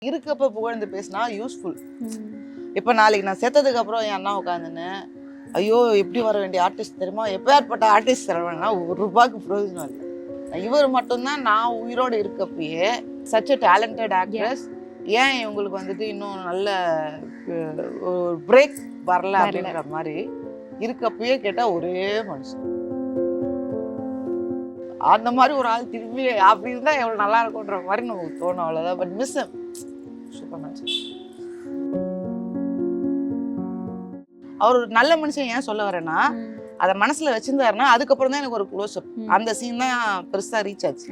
இருக்கப்ப புகழ்ந்து பேசினா யூஸ்ஃபுல். இப்போ நாளைக்கு நான் செத்ததுக்கு அப்புறம் என் அண்ணா உட்காந்துன்னு ஐயோ எப்படி வர வேண்டிய ஆர்டிஸ்ட் தெரியுமா, எப்பேற்பட்ட ஆர்டிஸ்ட் தரவேன்னா ₹1 பிரயோஜனம் இல்லை. இவர் மட்டும்தான் நான் உயிரோடு இருக்கப்பயே சச் அ டேலண்டட் ஆக்ட்ரஸ், ஏன் இவங்களுக்கு வந்துட்டு இன்னும் நல்ல ஒரு பிரேக் வரல அப்படின்ற மாதிரி இருக்கப்பயே கேட்டால் ஒரே மனுஷன். அந்த மாதிரி ஒரு ஆள் திரும்பி அப்படி இருந்தால் எவ்வளோ நல்லா இருக்கும்ன்ற மாதிரி நமக்கு தோணும், அவ்வளோதான். But miss super match. அவர் ஒரு நல்ல மனுஷன் ஏன் சொல்ல வரேன்னா, அதை மனசுல வச்சிருந்தாருன்னா அதுக்கப்புறம் தான் எனக்கு ஒரு க்ளோஸ்அப், அந்த சீன் தான் பெருசா ரீச் ஆச்சு.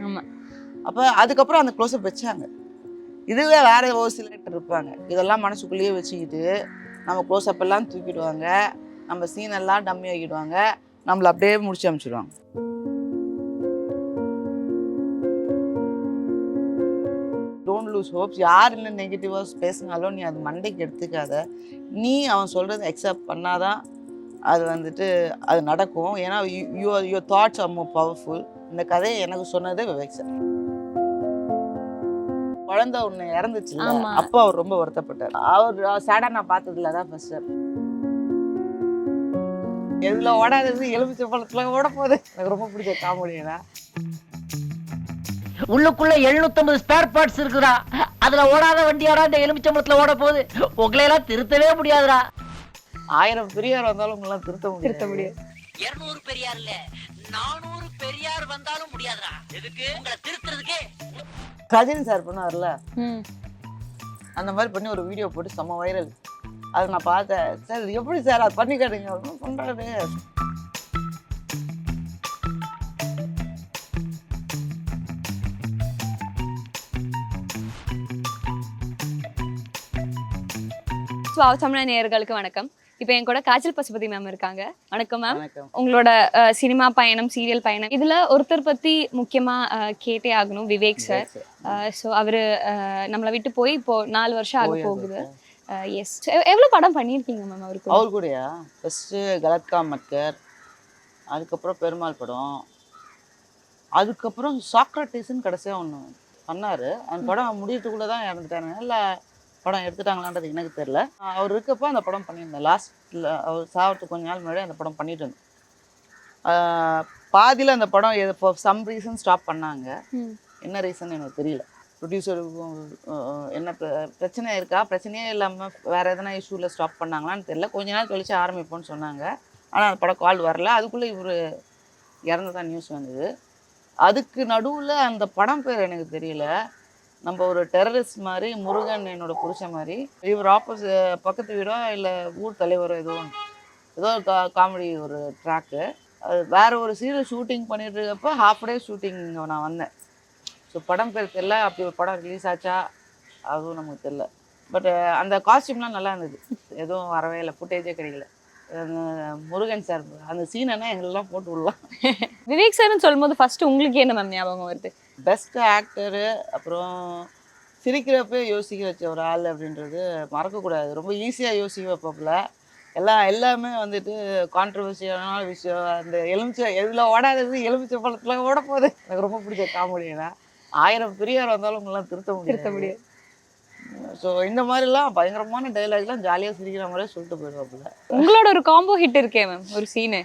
அப்போ அதுக்கப்புறம் அந்த க்ளோஸ்அப் வச்சாங்க. இதுவே வேற ஒரு சிலர் இருப்பாங்க, இதெல்லாம் மனசுக்குள்ளேயே வச்சுக்கிட்டு நம்ம க்ளோஸ்அப் எல்லாம் தூக்கிடுவாங்க, நம்ம சீன் எல்லாம் டம்மி ஆக்கிடுவாங்க, நம்மளை அப்படியே முடிச்சு அனுப்பிச்சிடுவாங்க. Don't loose hopes. யார் என்ன நெகட்டிவாக பேசினாலும் நீ அது மண்டைக்கு எடுத்துக்காத. நீ அவன் சொல்கிறத அக்செப்ட் பண்ணாதான் அது வந்துட்டு அது நடக்கும். ஏன்னா your thoughts are more powerful. இந்த கதையை எனக்கு சொன்னதே விவேக் சார். குழந்தை ஒன்று இறந்துச்சு, அப்போ அவர் ரொம்ப வருத்தப்பட்டார். அவர் சேடாக நான் பார்த்ததில்ல, தான் ஃபர்ஸ்ட் சார். எதில் ஓடாதது எலுமிச்சை பழத்தில் ஓட போகுது. எனக்கு ரொம்ப பிடிச்ச காமெடினா உள்ளுக்குள்ள 750 ஸ்பேர் பார்ட்ஸ் இருக்குடா, அதுல ஓடாத வண்டியாடா இந்த எலுமிச்சம்பழத்துல ஓட போகுது, உங்களையெல்லாம் திருத்தவே முடியாதுடா. 1000 பெரியார் வந்தாலும் உங்களாம் திருத்த முடியாது. 200 பெரியார் இல்ல 400 பெரியார் வந்தாலும் முடியாதுடா. எதுக்கு உங்களை திருத்துறதுக்கே. ரஜினி சார் பண்ணார்ல, அந்த மாதிரி பண்ணி ஒரு வீடியோ போட்டு செம்ம வைரல். அதை நான் பார்த்தேன். சார் எப்படி சார் அது பண்ணி காட்டுங்க பண்ணுறாரு. தமிழ் நேயர்களுக்கு வணக்கம். இப்போ என் கூட காஜல் பசுபதி மேம் இருக்காங்க. வணக்கம் மேம். உங்களோட சினிமா பயணம், சீரியல் பயணம், இதுல ஒருத்தர் பத்தி முக்கியமா கேட்டே ஆகணும், விவேக் சார். ஸோ அவரு நம்மளை விட்டு போய் இப்போ 4 வருஷம் ஆக போகுது. எஸ், எவ்வளவு படம் பண்ணியிருக்கீங்க மேம் அவருக்கு? அவர் கூடயா ஃபர்ஸ்ட்டு கலத் கா மக்கர், அதுக்கப்புறம் பெருமாள் படம், அதுக்கப்புறம் சாக்ரட்டிஸ்ன்னு கடைசியாக ஒன்று பண்ணார். அந்த படம் முடியறதுக்குள்ளே தான் இறந்துட்டாங்க. இல்லை படம் எடுத்துட்டாங்களான்றது எனக்கு தெரியல. அவர் இருக்கப்போ அந்த படம் பண்ணியிருந்தேன். லாஸ்ட்டில் அவர் சாவறதுக்கு கொஞ்ச நாள் முன்னாடி அந்த படம் பண்ணிட்டு இருந்தேன். பாதியில் அந்த படம் ஃபார் சம் ரீசன் ஸ்டாப் பண்ணாங்க. என்ன ரீசன் எனக்கு தெரியல. ப்ரொடியூசருக்கும் என்ன பிரச்சனை இருக்கா, பிரச்சனையே இல்லாமல் வேறு எதனா இஷ்யூவில் ஸ்டாப் பண்ணாங்களான்னு தெரியல. கொஞ்ச நாள் கழிச்சு ஆரம்பிப்போன்னு சொன்னாங்க. ஆனால் அந்த படம் கால் வரல. அதுக்குள்ளே இவர் இறந்துதான் நியூஸ் வந்தது. அதுக்கு நடுவில் அந்த படம் பேர் எனக்கு தெரியல. நம்ம ஒரு டெரரிஸ்ட் மாதிரி, முருகன் என்னோட புருஷன் மாதிரி, இவர் பக்கத்து வீடோ இல்லை ஊர் தலைவரோ ஏதோ காமெடி ஒரு ட்ராக்கு. அது வேற ஒரு சீரியல் ஷூட்டிங் பண்ணிட்டு இருக்கப்போ ஹாஃப் டே ஷூட்டிங் நான் வந்தேன். ஸோ படம் பேர் தெரியல. அப்படி ஒரு படம் ரிலீஸ் ஆச்சா அதுவும் நமக்கு தெரியல. பட் அந்த காஸ்டியூம்லாம் நல்லா இருந்தது. எதுவும் வரவே இல்லை, ஃபுட்டேஜே கிடைக்கல. முருகன் சார் அந்த சீனா எங்களெல்லாம் போட்டு விடலாம். விவேக் சார்னு சொல்லும் போது ஃபர்ஸ்ட் உங்களுக்கு என்ன மேம் ஞாபகம் வருது? பெஸ்ட் ஆக்டரு, அப்புறம் சிரிக்கிறப்ப யோசிக்க வச்ச ஒரு ஆள் அப்படின்றது மறக்கக்கூடாது. ரொம்ப ஈஸியாக யோசிக்க வைப்பப்பில் எல்லாமே வந்துட்டு கான்ட்ரவர்சியான விஷயம். அந்த எதில் ஓடாதது எலுமிச்சை பழத்தில் ஓட போகுது. எனக்கு ரொம்ப பிடிச்ச காமெடினா 1000 பெரியார் வந்தாலும் உங்களாம் திருத்த முடியாது. ஸோ இந்த மாதிரிலாம் பயங்கரமான டைலாக்லாம் ஜாலியாக சிரிக்கிற மாதிரியே சொல்லிட்டு போயிடுவாப்புல. உங்களோட ஒரு காம்போ ஹிட் இருக்கே மேம், ஒரு சீனு.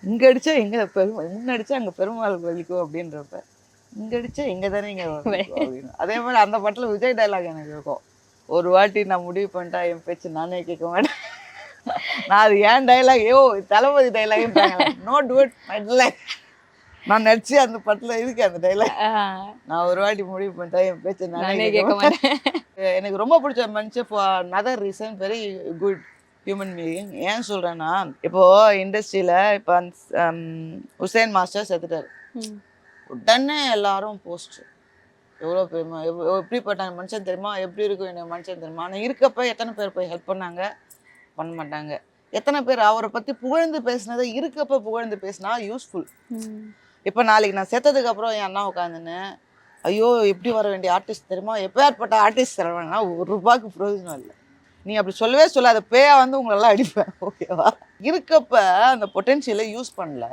இங்கே அடித்தா எங்கே இங்கே அடித்தா அங்கே பெருமாள் வலிக்கும் அப்படின்றப்ப, இங்கே அடித்தா இங்கே தானே இங்கே அப்படின்னு. அதே மாதிரி அந்த படத்தில் விஜய் டைலாக் எனக்கு இருக்கும். ஒரு வாட்டி நான் முடிவு பண்ணிட்டா என் பேச்சு நானே கேட்க மாட்டேன். நான் அது ஏன் டைலாக், தளபதி டைலாக்ன்றாங்க. No do it my dialogue. நான் நடிச்சு அந்த படத்தில் இருக்கேன் அந்த டைலாக். நான் ஒரு வாட்டி முடிவு பண்ணிட்டா என் பேச்சு நானே கேட்க மாட்டேன். எனக்கு ரொம்ப பிடிச்ச மனுஷன் for another reason, very good human being. ஏன் சொல்கிறேன்னா, இப்போது இண்டஸ்ட்ரியில் இப்போ உசேன் மாஸ்டர் செத்துட்டார். உடனே எல்லாரும் போஸ்ட், எவ்வளோ பெருமா, எப்படிப்பட்ட மனுஷன் தெரியுமா, எப்படி இருக்கும் என்ன மனுஷன் தெரியுமா. ஆனால் இருக்கப்போ எத்தனை பேர் போய் ஹெல்ப் பண்ணாங்க? பண்ண மாட்டாங்க. எத்தனை பேர் அவரை பற்றி புகழ்ந்து பேசினதை இருக்கப்போ புகழ்ந்து பேசினா யூஸ்ஃபுல். இப்போ நாளைக்கு நான் செத்ததுக்கு அப்புறம் என் அண்ணா உட்காந்துன்னு ஐயோ எப்படி வர வேண்டிய ஆர்டிஸ்ட் தெரியுமா, எப்பேற்பட்ட ஆர்டிஸ்ட் தரவேன்னா ₹1 பிரயோஜனம் இல்லை. நீ அப்படி சொல்லவே சொல்லாத, பேயா வந்து உங்களெல்லாம் அடிப்பேன், ஓகேவா. இருக்கப்ப அந்த பொட்டென்ஷியலை யூஸ் பண்ணல.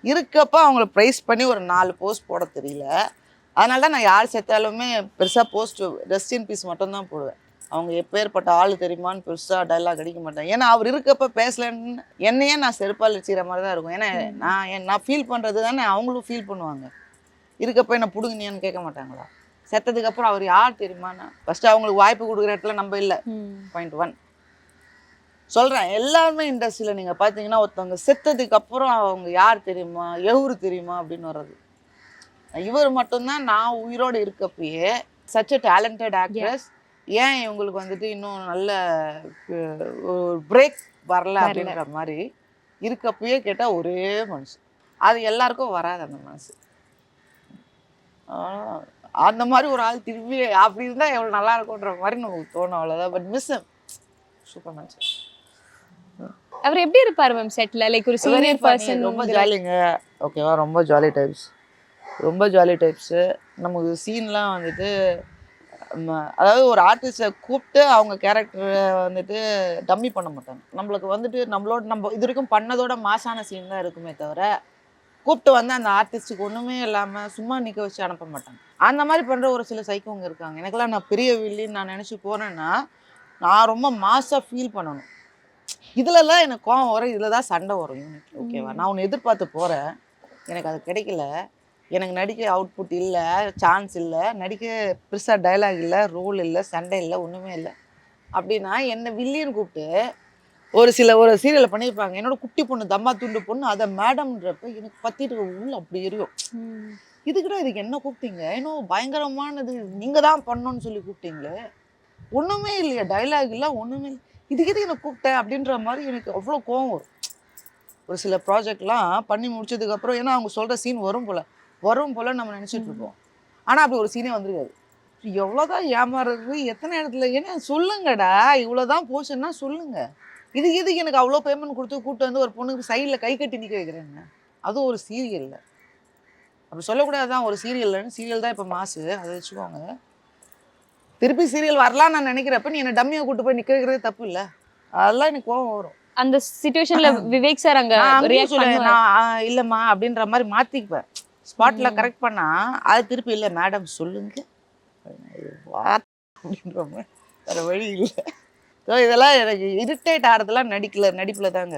இருக்கப்ப அவங்கள ப்ரைஸ் பண்ணி ஒரு 4 போஸ்ட் போட தெரியல. அதனால தான் நான் யார் செத்தாலுமே பெருசாக போஸ்ட் ரெஸ்ட் இன் பீஸ் மட்டும்தான் போடுவேன். அவங்க எப்பேற்பட்ட ஆள் தெரியுமான்னு பெருசாக டைலாக் அடிக்க மாட்டேன். ஏன்னா அவர் இருக்கப்ப பேசலன்னு என்னையே நான் செருப்பால் வச்சுக்கிற மாதிரி தான் இருக்கும். ஏன்னா நான் ஃபீல் பண்ணுறது தானே அவங்களும் ஃபீல் பண்ணுவாங்க. இருக்கப்ப என்ன பிடுங்கினியான்னு கேட்க மாட்டாங்களா? செத்ததுக்கு அப்புறம் அவர் யார் தெரியுமாண்ணா ஃபர்ஸ்ட் அவங்களுக்கு வாய்ப்பு கொடுக்குற இடத்துல நம்ம இல்லை. பாயிண்ட் 1 சொல்கிறேன். எல்லாருமே இண்டஸ்ட்ரியில் நீங்கள் பார்த்தீங்கன்னா ஒருத்தவங்க செத்ததுக்கு அப்புறம் அவங்க யார் தெரியுமா எவரு தெரியுமா அப்படின்னு வர்றது. இவர் மட்டும்தான் நான் உயிரோடு இருக்கப்பயே சச் அ டேலண்டட் ஆக்ட்ரஸ், ஏன் இவங்களுக்கு வந்துட்டு இன்னும் நல்ல ஒரு பிரேக் வரல அப்படின்ற மாதிரி இருக்கப்பயே கேட்டால் ஒரே மனசு. அது எல்லாருக்கும் வராது அந்த மனசு. அந்த மாதிரி ஒரு ஆள் திரும்பி அப்படி இருந்தால் எவ்வளோ நல்லா இருக்கும்ன்ற மாதிரி நமக்கு தோணும், அவ்வளோதான். But miss super match. அவர் எப்படி இருப்பார் மேம் செட்ல? லைக் ஒரு சீனியர் பர்சன். ரொம்ப ஜாலிங்க. ஓகேவா, ரொம்ப ஜாலி டைப்ஸ், ரொம்ப ஜாலி டைப்ஸு. நமக்கு சீன்லாம் வந்துட்டு அதாவது ஒரு ஆர்டிஸ்ட்டை கூப்பிட்டு அவங்க கேரக்டரை வந்துட்டு டம்மி பண்ண மாட்டாங்க. நம்மளுக்கு வந்துட்டு நம்ம இது வரைக்கும் பண்ணதோட மாசான சீன் தான் இருக்குமே தவிர கூப்பிட்டு வந்து அந்த ஆர்டிஸ்ட்டுக்கு ஒன்றுமே இல்லாமல் சும்மா நிற்க வச்சு அனுப்ப மாட்டாங்க. அந்த மாதிரி பண்ணுற ஒரு சில சைக்கோங்க இருக்காங்க. எனக்கெல்லாம் நான் பெரிய வில்லின்னு நான் நினச்சி போனேன்னா நான் ரொம்ப மாஸாக ஃபீல் பண்ணணும். இதுலலாம் எனக்கு கோவம் வரும், இதில் தான் சண்டை வரும் யூனிட். ஓகேவா, நான் ஒன்று எதிர்பார்த்து போகிறேன், எனக்கு அது கிடைக்கல, எனக்கு நடிக்க அவுட்புட் இல்லை, சான்ஸ் இல்லை, நடிக்க பெருசாக டைலாக் இல்லை, ரோல் இல்லை, சண்டை இல்லை, ஒன்றுமே இல்லை அப்படின்னா என்னை வில்லின்னு கூப்பிட்டு ஒரு சீரியலை பண்ணியிருப்பாங்க. என்னோட குட்டி பொண்ணு தம்மா துண்டு பொண்ணு அதை மேடம்ன்றப்ப எனக்கு பற்றிட்டு உள்ள அப்படி எரியும். இதுக்கிட்ட இதுக்கு என்ன கூப்பிட்டீங்க, இன்னும் பயங்கரமானது நீங்கள் தான் பண்ணணும்னு சொல்லி கூப்பிட்டீங்களே, ஒன்றுமே இல்லையா, டைலாக் இல்லை, ஒன்றுமே இல்லை, இதுக்கு எனக்கு கூப்பிட்டேன் அப்படின்ற மாதிரி எனக்கு அவ்வளோ கோவம் வரும். ஒரு சில ப்ராஜெக்ட்லாம் பண்ணி முடிச்சதுக்கப்புறம் ஏன்னா அவங்க சொல்கிற சீன் வரும் போல் நம்ம நினச்சிட்டு இருப்போம். ஆனால் அப்படி ஒரு சீனே வந்துருக்காது. எவ்வளோதான் ஏமாறுறது, எத்தனை இடத்துல என்ன சொல்லுங்கடா, இவ்வளோதான் போச்சுன்னா சொல்லுங்க, இதுக்கு எனக்கு அவ்வளோ பேமெண்ட் கொடுத்து கூப்பிட்டு வந்து ஒரு பொண்ணுக்கு சைடில் கை கட்டி நிற்க வைக்கிறேங்க. அதுவும் ஒரு சீரியலில் அப்படி சொல்லக்கூடாது தான். ஒரு சீரியல் தான் இப்போ மாசு, அதை வச்சுக்கோங்க. திருப்பி சீரியல் வரலான்னு நான் நினைக்கிறப்ப நீ என்ன டம்மியை கூட்டு போய் நிற்க வைக்கிறதே தப்பு இல்லை. அதெல்லாம் எனக்கு கோவம் வரும். அந்த சிச்சுவேஷன்ல விவேக் சார் அங்க நான் இல்லைம்மா அப்படின்ற மாதிரி மாற்றிக்குவேன். ஸ்பாட்டில் கரெக்ட் பண்ணால் அது திருப்பி இல்லை மேடம் சொல்லுங்க அப்படின்ற மாதிரி வேறு வழி இல்லை. ஸோ இதெல்லாம் எனக்கு இரிட்டேட் ஆகிறதுலாம் நடிப்பில் தாங்க.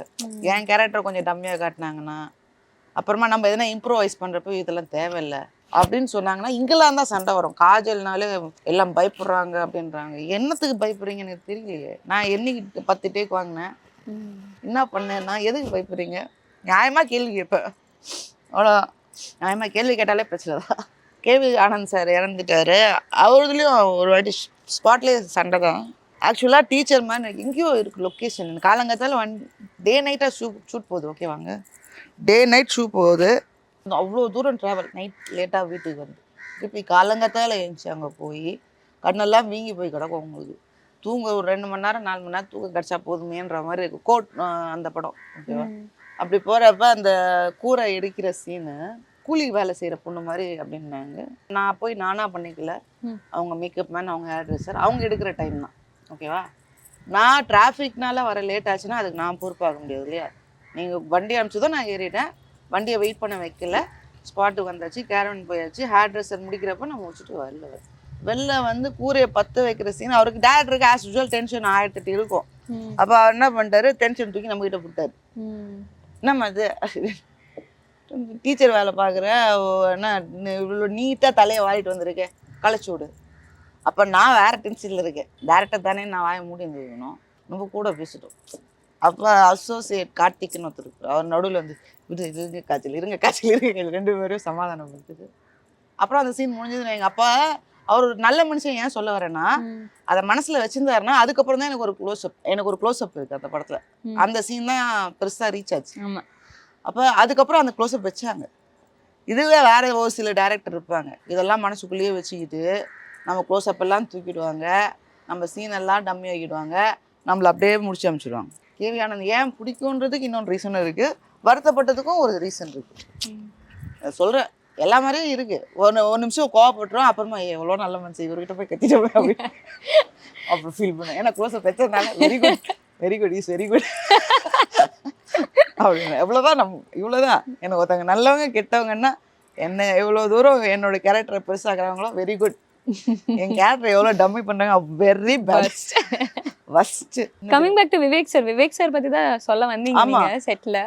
என் கேரக்டர் கொஞ்சம் டம்மியாக காட்டினாங்கன்னா அப்புறமா நம்ம எதனா இம்ப்ரோவைஸ் பண்ணுறப்போ இதெல்லாம் தேவையில்லை அப்படின்னு சொன்னாங்கன்னா இங்கெல்லாம் தான் சண்டை வரும். காஜல்னாலே எல்லாம் பயப்படுறாங்க அப்படின்றாங்க. என்னத்துக்கு பயப்படுறீங்கன்னு எனக்கு தெரியலையே. நான் என்னைக்கு 10 டேக் வாங்கினேன், என்ன பண்ணேன்னா எதுக்கு பயப்படுறீங்க, நியாயமாக கேள்வி கேட்பேன், அவ்வளோ. நியாயமாக கேள்வி கேட்டாலே பிரச்சனை தான். கேவி ஆனந்த் சார் இறந்துட்டாரு, அவருதுலேயும் ஒரு வாட்டி ஸ்பாட்லேயே சண்டை தான். ஆக்சுவலாக டீச்சர் மாதிரி எனக்கு எங்கேயோ இருக்குது லொக்கேஷன். காலங்காத்தால் டே நைட்டாக ஷூட் போகுது. ஓகேவாங்க, டே நைட் ஷூட் போகுது. அவ்வளோ தூரம் ட்ராவல், நைட் லேட்டாக வீட்டுக்கு வந்து திருப்பி காலங்காத்தால் எழுந்துச்சு அங்கே போய் கண்ணெல்லாம் வீங்கி போய் கிடக்கும். உங்களுக்கு தூங்க ஒரு 2 மணி நேரம் 4 மணி நேரம் தூக்கம் கிடச்சா போதுமேன்ற மாதிரி இருக்கும். கோட் அந்த படம். ஓகேவா, அப்படி போகிறப்ப அந்த கூரை எடுக்கிற சீனு கூலி வேலை செய்கிற பொண்ணு மாதிரி அப்படின்னாங்க. நான் போய் நானாக பண்ணிக்கல, அவங்க மேக்கப் மேன், அவங்க ஹேர் ட்ரெஸ்ஸர், அவங்க எடுக்கிற டைம் தான். ஓகேவா, நான் டிராஃபிக்னால வர லேட் ஆச்சுன்னா அதுக்கு நான் பொறுப்பாக முடியாது இல்லையா. நீங்கள் வண்டி அனுப்பிச்சதும் நான் ஏறிட்டேன், வண்டியை வெயிட் பண்ண வைக்கல, ஸ்பாட்டுக்கு வந்தாச்சு, கேரவன் போயாச்சு. ஹேர் ட்ரெஸ்ஸர் முடிக்கிறப்ப நான் முடிச்சுட்டு வெளில வந்து கூரையை பற்ற வைக்கிற சீன். அவருக்கு டேரக்டருக்கு ஆஸ் யூஸ்வல் டென்ஷன் 1008 இருக்கும். அப்போ அவர் என்ன பண்ணிட்டாரு, டென்ஷன் தூக்கி நம்மகிட்ட போட்டார். என்னம்மா அது, டீச்சர் வேலை பார்க்குற என்ன இவ்வளோ நீட்டாக தலையை வாரிட்டு வந்திருக்கேன், களைச்சி விடு. அப்போ நான் வேறு டென்ஷனில் இருக்கேன், டேரக்டர் தானே, நான் வாய மூடி இருந்துக்கணும், நம்ம கூட பேசிட்டோம். அப்போ அசோசியேட் கார்த்திக்னு ஒருத்தருக்கு, அவர் நடுவில் வந்து இது காய்ச்சல் இருங்க 2 பேரும் சமாதானம் கொடுத்துது. அப்புறம் அந்த சீன் முடிஞ்சது. எங்கள் அப்பா அவர் ஒரு நல்ல மனுஷன். ஏன் சொல்ல வரேன்னா, அதை மனசில் வச்சுருந்தாருன்னா அதுக்கப்புறம் தான் எனக்கு ஒரு க்ளோஸ்அப் இருக்குது அந்த படத்தில். அந்த சீன் தான் பெருசாக ரீச் ஆச்சு. அப்போ அதுக்கப்புறம் அந்த க்ளோஸ்அப் வச்சாங்க. இதுவே வேறு ஒரு சில டேரக்டர் இருப்பாங்க, இதெல்லாம் மனசுக்குள்ளேயே வச்சுக்கிட்டு நம்ம க்ளோஸ்அப் எல்லாம் தூக்கிடுவாங்க, நம்ம சீனெல்லாம் டம்மி ஆக்கிடுவாங்க, நம்மளை அப்படியே முடிச்சு அமைச்சிடுவாங்க. கேவி ஆனந்த் ஏன் பிடிக்குன்றதுக்கு இன்னொன்று ரீசனும் இருக்குது, வருத்தப்பட்டதுக்கும் ஒரு ரீசன் இருக்குது. சொல்கிறேன், எல்லா மாதிரியும் இருக்குது. ஒரு நிமிஷம் கோவப்பட்டுரும், அப்புறமா எவ்வளோ நல்ல மனுஷன், இவர்கிட்ட போய் கத்திட்டு போய் அப்படின்னு அப்புறம் ஃபீல் பண்ணேன். ஏன்னா க்ளோஸை பெற்றதுனால very good is very good அப்படின்னு. எவ்வளோதான் இவ்வளோதான். எனக்கு ஒருத்தவங்க நல்லவங்க கெட்டவங்கன்னா என்ன எவ்வளவு தூரம் என்னோட கேரக்டரை பெருசாக்குறாங்களோ வெரி குட். என் கேரக்டர் எவ்வளவு டம்மி பண்றாங்க very best. First coming back to Vivek sir பத்தி தான் சொல்ல வந்தீங்க நீங்க செட்ல.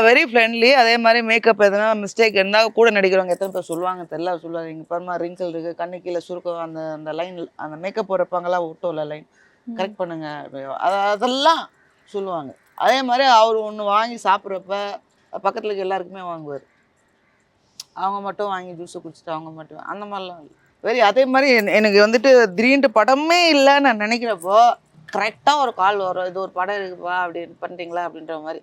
Very friendly. அதே மாதிரி மேக்கப் எதனா மிஸ்டேக் இருந்தால் கூட நடிக்கிறவங்க எத்தனை பேர் சொல்லுவாங்க தெரியல. சொல்லுவாங்க இங்கே பாருமா ரிங்கிள் இருக்கு, கண்ணு கீழே சுருக்கம், அந்த லைன் அந்த மேக்கப் போடுறப்பாங்களாம் விட்டோம்ல லைன் கரெக்ட் பண்ணுங்க அதெல்லாம் சொல்லுவாங்க. அதே மாதிரி அவர் ஒன்று வாங்கி சாப்பிட்றப்ப பக்கத்தில் இருக்க எல்லாருக்குமே வாங்குவார். அவங்க மட்டும் வாங்கி ஜூஸை குடிச்சிட்டு அவங்க மட்டும் அந்த மாதிரிலாம் வெரி. அதே மாதிரி எனக்கு வந்துட்டு திடீர்னு படமே இல்லைன்னு நான் நினைக்கிறப்போ கரெக்டாக ஒரு கால் வரும், இது ஒரு படம் இருக்குப்பா அப்படின்னு பண்ணுறீங்களா அப்படின்ற மாதிரி.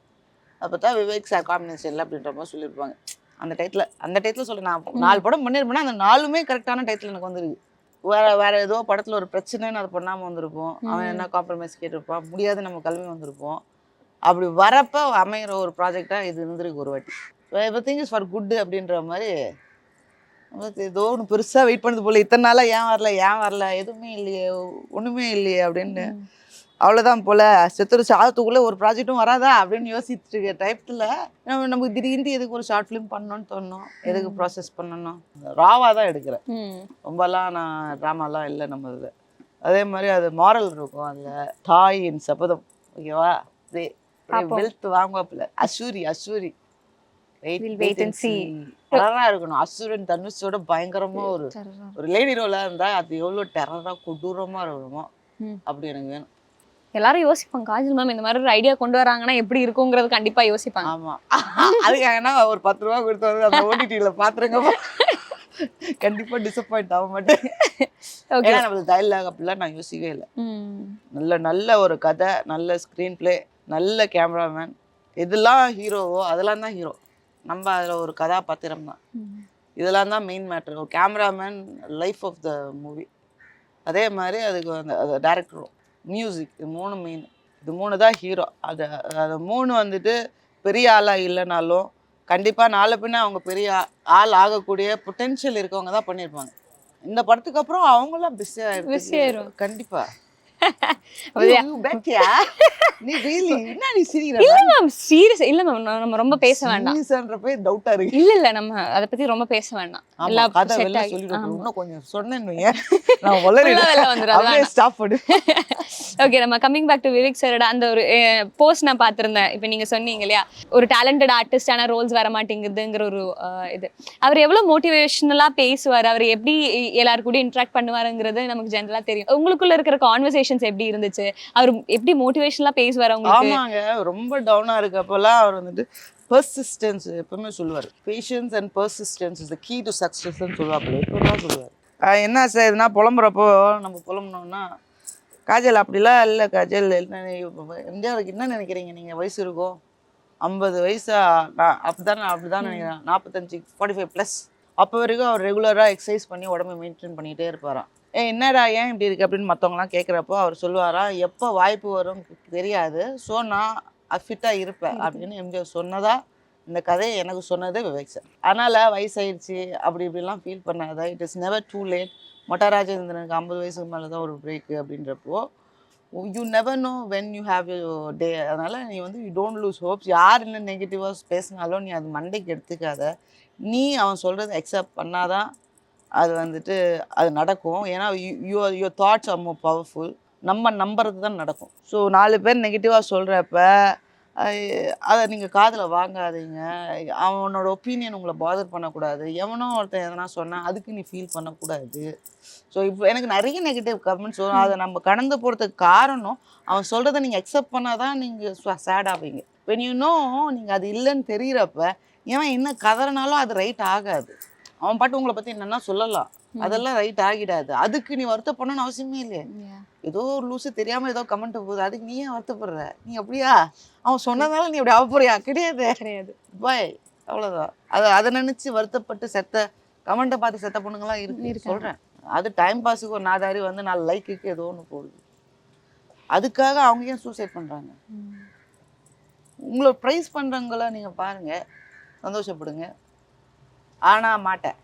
அப்போ தான் விவேக் சார் காம்பினேஷன் இல்லை அப்படின்ற மாதிரி சொல்லியிருப்பாங்க. அந்த டைத்தில் சொல்ல நான் 4 படம் பண்ணியிருப்பேன்னா அந்த 4மே கரெக்டான டைட்டில் எனக்கு வந்துருக்கு. வேற ஏதோ படத்தில் ஒரு பிரச்சனைன்னு அதை பண்ணாமல் வந்திருப்போம். அவன் என்ன காம்ப்ரமைஸ் கேட்டிருப்பான், முடியாது நம்ம கிளம்பி வந்திருப்போம். அப்படி வரப்போ அமைகிற ஒரு ப்ராஜெக்டாக இது இருந்திருக்கு ஒரு வாட்டி. Every thing is for good அப்படின்ற மாதிரி ஏதோ ஒன்று பெருசாக வெயிட் பண்ணது போல. இத்தனை நாளாக ஏன் வரல எதுவுமே இல்லையே ஒன்றுமே இல்லையே அப்படின்னு அவ்வளோதான் போல் செத்துரு சாதத்துக்குள்ளே ஒரு ப்ராஜெக்டும் வராதா அப்படின்னு யோசிச்சுட்டு இருக்க டைப்பில் நமக்கு திடீர்னு எதுக்கு ஒரு ஷார்ட் ஃபிலிம் பண்ணணும்னு தோணும், எதுக்கு ப்ராசஸ் பண்ணணும். ராவாக தான் எடுக்கிறேன், ரொம்பலாம் நான் ட்ராமாலாம் இல்லை நம்ம இதில். அதே மாதிரி அது மாரல் இருக்கும் அதில். தாயின் சபதம் ஓகேவா, வெல்த் வாங்குவாப்புல அசூரி டெரரா இருக்கணும். அசுரன் தனுஷோட பயங்கரமா ஒரு லேடி ரோலா இருந்தா அது எவ்வளவு டெரரா கொடூரமா இருக்கணுமோ அப்படி எனக்கு வேணும். எல்லாரும் யோசிப்பாங்க காஜல் மேம் இந்த மாதிரி ஒரு ஐடியா கொண்டு வராங்கன்னா எப்படி இருக்குங்கிறது கண்டிப்பா யோசிப்பாங்க. ஆமா, அதுக்காகனா ஒரு 10 ரூபா கொடுத்து வந்து அந்த ஓடிடில பாத்துருங்க, கண்டிப்பா டிசப்பாயிண்ட் ஆக மாட்டேன். ஏன்னா நம்மளுக்கு டைலாக் அப்படிலாம் நான் யோசிக்கவே இல்லை. நல்ல ஒரு கதை, நல்ல ஸ்க்ரீன் பிளே, நல்ல கேமராமேன், இதெல்லாம் ஹீரோவோ அதெல்லாம் தான் ஹீரோ. நம்ம அதில் ஒரு கதாபாத்திரம் தான், இதெல்லாம் தான் மெயின் மேட்ரு. ஒரு cameraman life of the movie. அதே மாதிரி அதுக்கு அந்த டேரக்டரும் மியூசிக், இது 3 மெயின். இது 3 தான் ஹீரோ. அது 3 வந்துட்டு பெரிய ஆளாக இல்லைனாலும் கண்டிப்பாக நாளை பின்ன அவங்க பெரிய ஆள் ஆகக்கூடிய பொட்டென்ஷியல் இருக்கவங்க தான் பண்ணியிருப்பாங்க. இந்த படத்துக்கு அப்புறம் அவங்களாம் பிஸியாகிடும் கண்டிப்பாக. நம்ம ரொம்ப பேச வேண்டாம், இல்ல நம்ம அத பத்தி ரொம்ப பேச வேண்டாம். ஓகே, நம்ம கமிங் பேக் டு விவேக் சாரோட அந்த ஒரு போஸ்ட் நான் பார்த்திருந்தேன். இப்போ நீங்க சொன்னீங்க இல்லையா ஒரு டேலண்டட் ஆர்டிஸ்டான ரோல்ஸ் வர மாட்டேங்குதுங்கிற ஒரு இது. அவர் எவ்வளவு மோட்டிவேஷனலா பேசுவார், அவர் எப்படி எல்லாரும் கூட இன்டராக்ட் பண்ணுவாருங்கிறது நமக்கு ஜெனரலா தெரியும். உங்களுக்குள்ள இருக்கிற கான்வர்சேஷன்ஸ் எப்படி இருந்துச்சு, அவர் எப்படி மோட்டிவேஷனலா பேசுவார் உங்களுக்கு? ஆமாங்க, ரொம்ப டவுனா இருக்கப்பெல்லாம் அவர் வந்துட்டு பெர்சிஸ்டன்ஸ் எப்பவுமே சொல்லுவார். Patience and persistence is the key to சக்ஸஸ்ன்னு சொல்லுவாப்புல, எப்பவுமே சொல்லுவார். என்ன சார் எதுனா புலம்புறப்போ நம்ம புலம்புனோம்னா, காஜல் அப்படிலாம் இல்லை காஜல், எம்ஜிஆருக்கு என்ன நினைக்கிறீங்க நீங்கள், வயசு இருக்கும் 50 வயசா, நான் அப்படிதான் நினைக்கிறேன், 45 45+. அப்போ வரைக்கும் அவர் ரெகுலராக எக்ஸசைஸ் பண்ணி உடம்பை மெயின்டைன் பண்ணிகிட்டே இருப்பாராம். என்னடா ஏன் இப்படி இருக்குது அப்படின்னு மற்றவங்களாம் கேட்குறப்போ அவர் சொல்லுவாராம், எப்போ வாய்ப்பு வரும் தெரியாது, ஸோ நான் ஃபிட்டாக இருப்பேன் அப்படின்னு எம்ஜிஆர் சொன்னதா இந்த கதையை எனக்கு சொன்னதே விவேக் சார். அதனால் வயசாயிடுச்சு அப்படி இப்படிலாம் ஃபீல் பண்ணாத, it is never too late. மொட்டராஜேந்திரனுக்கு 50 வயசுக்கு மேலே தான் ஒரு பிரேக்கு அப்படின்றப்போ you never know when you have you day. அதனால் நீ வந்து யூ டோன்ட் லூஸ் ஹோப்ஸ். யார் என்ன நெகட்டிவாக பேசினாலும் நீ அது மண்டைக்கு எடுத்துக்காத. நீ அவன் சொல்கிறத அக்செப்ட் பண்ணாதான் அது வந்துட்டு அது நடக்கும். ஏன்னா your thoughts are more powerful. நம்ம நம்புறது தான் நடக்கும். ஸோ 4 பேர் நெகட்டிவாக சொல்கிறப்ப அதை நீங்கள் காதில் வாங்காதீங்க. அவனோட ஒப்பீனியன் உங்களை பாதர் பண்ணக்கூடாது. எவனோ ஒருத்தன் எதனா சொன்னால் அதுக்கு நீ ஃபீல் பண்ணக்கூடாது. ஸோ இப்போ எனக்கு நிறைய நெகட்டிவ் கமெண்ட்ஸ் வரும். அதை நம்ம கடந்து போகிறதுக்கு காரணம் அவன் சொல்கிறத நீங்கள் அக்செப்ட் பண்ணால் தான் நீங்கள் சேட் ஆவீங்க. வென் யூ நோ நீங்கள் அது இல்லைன்னு தெரிகிறப்ப ஏன் என்ன கதறினாலும் அது ரைட் ஆகாது. அவன் பாட்டு உங்களை பற்றி என்னென்னா சொல்லலாம், அதெல்லாம் ரைட் ஆகிடாது. அதுக்கு நீ வருத்தப்படணும்னு அவசியமே இல்லையே. ஏதோ ஒரு லூஸு தெரியாமல் ஏதோ கமெண்ட் போகுது, அதுக்கு நீ ஏன் வருத்தப்படுற? நீ அப்படியா அவன் சொன்னதால நீ அப்படி ஆக போறியா? கிடையாது பாய், அவ்வளோதான். அதை நினச்சி வருத்தப்பட்டு செத்த கமெண்ட்டை பார்த்து செத்த பொண்ணுங்களாம் இருக்கு சொல்கிறேன். அது டைம் பாஸுக்கு ஒரு நாதாரி வந்து 4 லைக்குக்கு ஏதோ ஒன்று போடுது. அதுக்காக அவங்க ஏன் சூசைட் பண்ணுறாங்க? உங்களை ப்ரைஸ் பண்ணுறவங்கள நீங்கள் பாருங்கள், சந்தோஷப்படுங்க. ஆனா மாட்டேன்.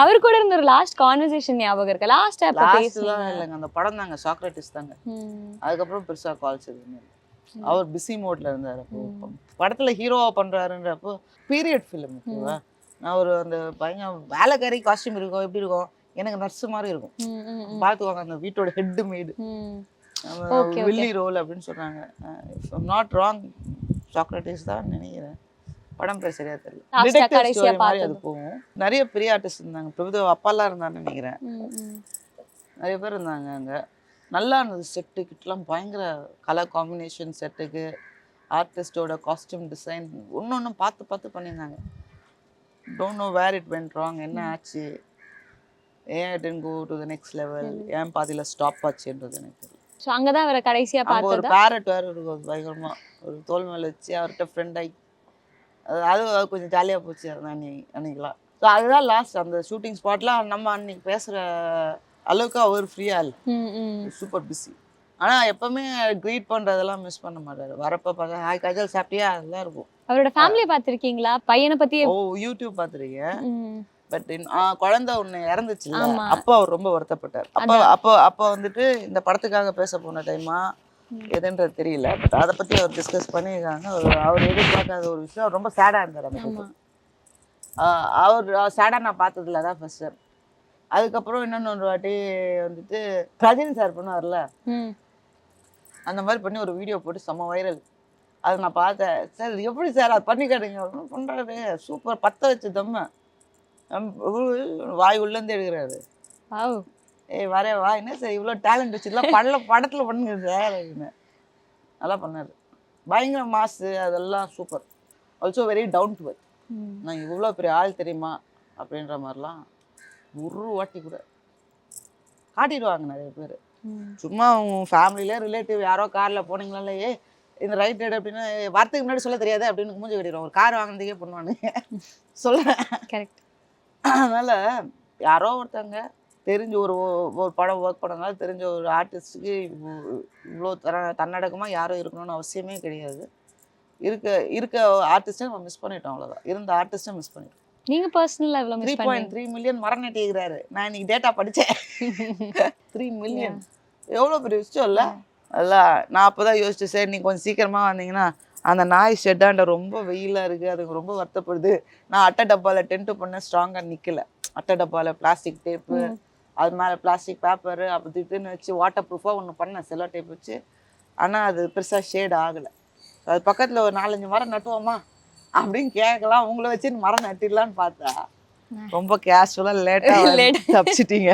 அவர் கூட இருந்த ஒரு லாஸ்ட் கான்வர்சேஷன் ஞாபகம் இருக்கு? லாஸ்ட்லாம் இல்லைங்க, அந்த படம் தாங்க, சாக்ரட்டிஸ் தாங்க. அதுக்கப்புறம் பெருசா கால்ஸ் எதுவுமே இல்லை. அவர் பிஸி மோட்ல இருந்தார். அப்போ படத்துல ஹீரோவா பண்றாருன்றப்போ பீரியட் ஃபிலிம் ஓகேவா, நான் ஒரு அந்த பயங்கர வேலைக்காரி காஸ்டியூம் இருக்கும் எப்படி இருக்கும், எனக்கு நர்ஸ் மாதிரி இருக்கும். பார்த்துக்கோங்க, அந்த வீட்டோட ஹெட் மேடு வில்லி ரோல் அப்படின்னு சொன்னாங்க. நாட் ராங், சாக்ரட்டிஸ் தான் நினைக்கிறேன். படம் பேர் சரியா தெரியல. டிடெக்டிவ் ஸ்டோரி மாதிரி அது போகும். நிறைய பெரிய ஆர்டிஸ்ட் இருந்தாங்க. பிரபுதேவா அப்பாலாம் இருந்தான்னு நினைக்கிறேன். நிறைய பேர் இருந்தாங்க அங்கே. நல்லா இருந்தது. செட்டு கிட்டலாம் பயங்கர கலர் காம்பினேஷன், செட்டுக்கு ஆர்டிஸ்டோட காஸ்டியூம் டிசைன் ஒன்று பார்த்து பார்த்து பண்ணியிருந்தாங்க. Don't know where it went wrong, என்ன ஆச்சு, ஏன் it didn't go to the next level, ஏன் பாதியில் ஸ்டாப் ஆச்சுன்றது எனக்கு தெரியல. ஸோ அங்கே தான் அவரை கடைசியாக பார்த்தது. ஒரு பேரட் வேறு இருக்கும் பயங்கரமாக, ஒரு தோல் மேலே வச்சு அவர்கிட்ட ஃப்ரெண்ட் ஆகி அது கொஞ்சம் ஜாலியாக போச்சு அன்னைக்கெலாம். ஸோ அதுதான் லாஸ்ட். அந்த ஷூட்டிங் ஸ்பாட்லாம் நம்ம அன்னைக்கு பேசுகிற அளவுக்கு அவர் ஃப்ரீயாக இல்லை, சூப்பர் பிஸி. ஆனால் எப்பவுமே க்ரீட் பண்ணுறதெல்லாம் மிஸ் பண்ண மாட்டார். வரப்போ பார்த்தா ஹாய் காஜல் சாப்பிட்டியா அதெல்லாம் இருக்கும். அவரோட ஃபேமிலியை பார்த்துருக்கீங்களா? பையனை பற்றி யூடியூப் பார்த்துருக்கேன். பட் குழந்தை ஒன்று இறந்துச்சுல்ல, அப்போ அவர் ரொம்ப வருத்தப்பட்டார். அப்போ வந்துட்டு இந்த படத்துக்காக பேச போன டைமா எதுன்றது தெரியல. பட் அதை பற்றி அவர் டிஸ்கஸ் பண்ணியிருக்காங்க. அவர் எதிர்பார்க்காத ஒரு விஷயம், ரொம்ப சேடாக இருந்தார் அந்த. அவர் சேடாக நான் பார்த்ததில்ல, அதான் ஃபர்ஸ்ட் டைம். அதுக்கப்புறம் இன்னொன்று வாட்டி வந்துட்டு ரஜினி சார் பண்ணுவார்ல, அந்த மாதிரி பண்ணி ஒரு வீடியோ போட்டு செம்ம வைரல். அது நான் பார்த்தேன். சார் எப்படி சார் அது பண்ணி காட்டுங்க பண்ணுறாரு, சூப்பர், பற்ற வச்சு தம்ம வாய் உள்ளேருந்து எடுக்கிறாரு. வரே வா, என்ன சார் இவ்வளோ டேலண்ட் வச்சுலாம் படத்தில் பண்ணுங்க சார் அப்படின்னு நல்லா பண்ணார். பயங்கர மாசு, அதெல்லாம் super. Also very down to earth. நான் இவ்வளோ பெரிய ஆள் தெரியுமா அப்படின்ற மாதிரிலாம் ஒரு வாட்டி கூட காட்டிடுவாங்க நிறைய பேர். சும்மா உன் ஃபேமிலியில ரிலேட்டிவ் யாரோ காரில் போனீங்களா, இந்த ரைட் ரைடு அப்படின்னு வார்த்தைக்கு முன்னாடி சொல்ல தெரியாது அப்படின்னு மூஞ்சி கட்டிடுவோம். ஒரு கார் வாங்கினதுக்கே பண்ணுவானுங்க சொல்கிறேன். கரெக்ட். அதனால் யாரோ ஒருத்தங்க தெரிஞ்ச ஒரு படம் ஒர்க் பண்ணனால தெரிஞ்ச ஒரு ஆர்டிஸ்ட்டுக்கு இவ்வளோ தன்னடக்கமாக யாரும் இருக்கணும்னு அவசியமே கிடையாது. இருக்க ஆர்டிஸ்ட்டை நம்ம மிஸ் பண்ணிட்டோம், அவ்வளோதான். இருந்த ஆர்டிஸ்ட்டை மிஸ் பண்ணிட்டோம். நீங்கள் பர்சனலாக எவ்வளோ மிஸ் பண்ணீங்க? 3.3 மில்லியன் மரம் நட்டிக்கிறாரு. நான் இன்னைக்கு டேட்டா படித்தேன். 3 மில்லியன் எவ்வளோ பெரிய விஷயம் இல்லை? அதெல்லாம் நான் அப்போ தான் யோசிச்சேன், சரி நீங்கள் கொஞ்சம் சீக்கிரமாக வந்தீங்கன்னா அந்த நாய் ஷெட்டாண்ட ரொம்ப வெயிலாக இருக்குது, அதுக்கு ரொம்ப வருத்தப்படுது. நான் அட்டை டப்பாவில் டென்ட்டு பண்ண ஸ்ட்ராங்காக நிற்கலை. அட்டை டப்பாவில் பிளாஸ்டிக் டேப்பு, அது மேலே பிளாஸ்டிக் பேப்பரு அப்படி திட்டுன்னு வச்சு வாட்டர் ப்ரூஃபாக ஒன்று பண்ணேன், செல்லோ டேப் வச்சு. ஆனால் அது பெருசாக ஷேட் ஆகலை. அது பக்கத்தில் ஒரு 4-5 மரம் நட்டுவோமா அப்படின்னு கேட்கலாம், உங்களை வச்சு மரம் நட்டிடலான்னு பார்த்தா ரொம்ப கேஷுவலாக லேட்டாக தப்பிச்சிட்டீங்க.